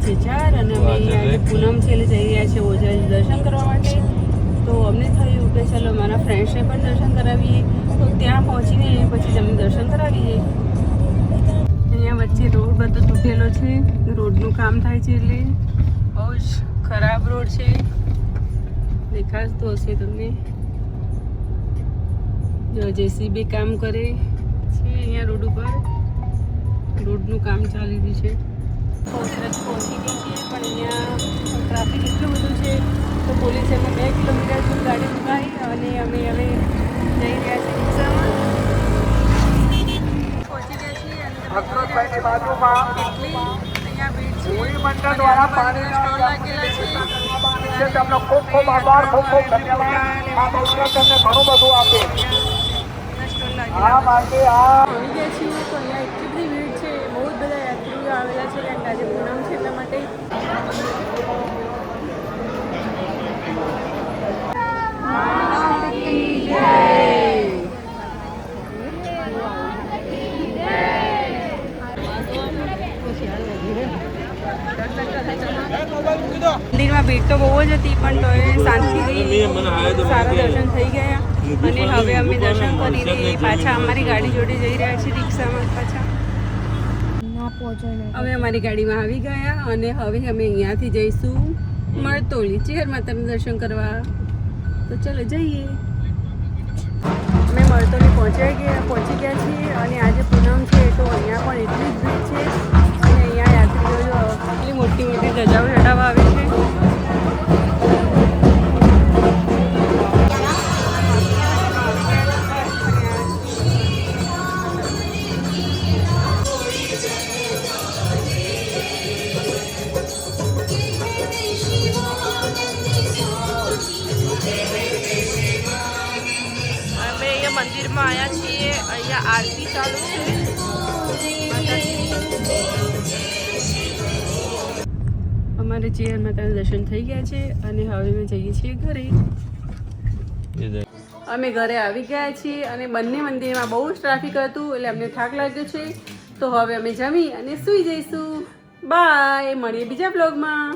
છે 4 અને અમે આજે પૂનમ છે એટલે જઈ રહ્યા છીએ ઓઝાજી દર્શન કરવા માટે. તો અમને થયું કે ચલો મારા ફ્રેન્ડ્સને પણ દર્શન કરાવીએ. તો ત્યાં પહોંચીને પછી તમને દર્શન કરાવીએ. અહીંયા વચ્ચે રોડ બધો તૂટેલો છે, રોડનું કામ થાય છે એટલે બહુ જ ખરાબ રોડ છે. દેખાતો હશે તમને. જો જેસીબી કામ કરે છે અહીંયા રોડ ઉપર. રોડનું કામ ચાલી રહ્યું છે. પહોંચી ગઈ છીએ પણ અહીંયા ટ્રાફિક એટલું બધું છે તો પોલીસે અમે 2 કિલોમીટર દૂર ગાડી મુકાવી અને અમે હવે જઈ રહ્યા છીએ રિક્ષામાં. પહોંચી ગયા છીએ અને કેટલી અહીંયા ભીડ છે. સ્ટોલ લાગેલા છે. તમને ખૂબ ખૂબ આભાર, ખૂબ ખૂબ ધન્યવાદ. આ બહુચર તમને ઘણું બધું આપે. આ માટે આવી ગયા છીએ તો અહીંયા એટલી બધી ભીડ છે. બહુ જ બધા યાત્રીઓ આવેલા છે કારણ કે આજે પૂનમ છે એટલા માટે. મંદિરમાં ભીડ તો બહુ જ હતી પણ તો એ શાંતિથી સારા દર્શન થઈ ગયા અને હવે અમે દર્શન કરીને પાછા અમારી ગાડી જોડે જઈ રહ્યા છીએ રિક્ષામાં પાછા. અમે અમારી ગાડીમાં આવી ગયા અને હવે અમે અહીંયાથી જઈશું મળતોલી ચેહર માતાનું દર્શન કરવા. તો ચલો જઈએ. અમે મળતોલી પહોંચી ગયા છીએ અને આજે પૂનમ છે તો અહીંયા પણ એટલી જ ભીડ છે અને અહીંયા યાત્રીઓ એટલી મોટી મોટી ધજાઓ ચડાવવા આવે છે. મંદિરમાં આવ્યા છીએ. અહીંયા આરતી ચાલુ છે. અમારે ચેહર માતાના દર્શન થઈ ગયા છે અને હવે અમે જઈએ છીએ ઘરે. અમે ઘરે આવી ગયા છીએ અને બંને મંદિરમાં બહુ જ ટ્રાફિક હતું એટલે અમને થાક લાગ્યો છે. તો હવે અમે જમી અને સૂઈ જઈશું. બાય. મળીએ બીજા બ્લોગમાં.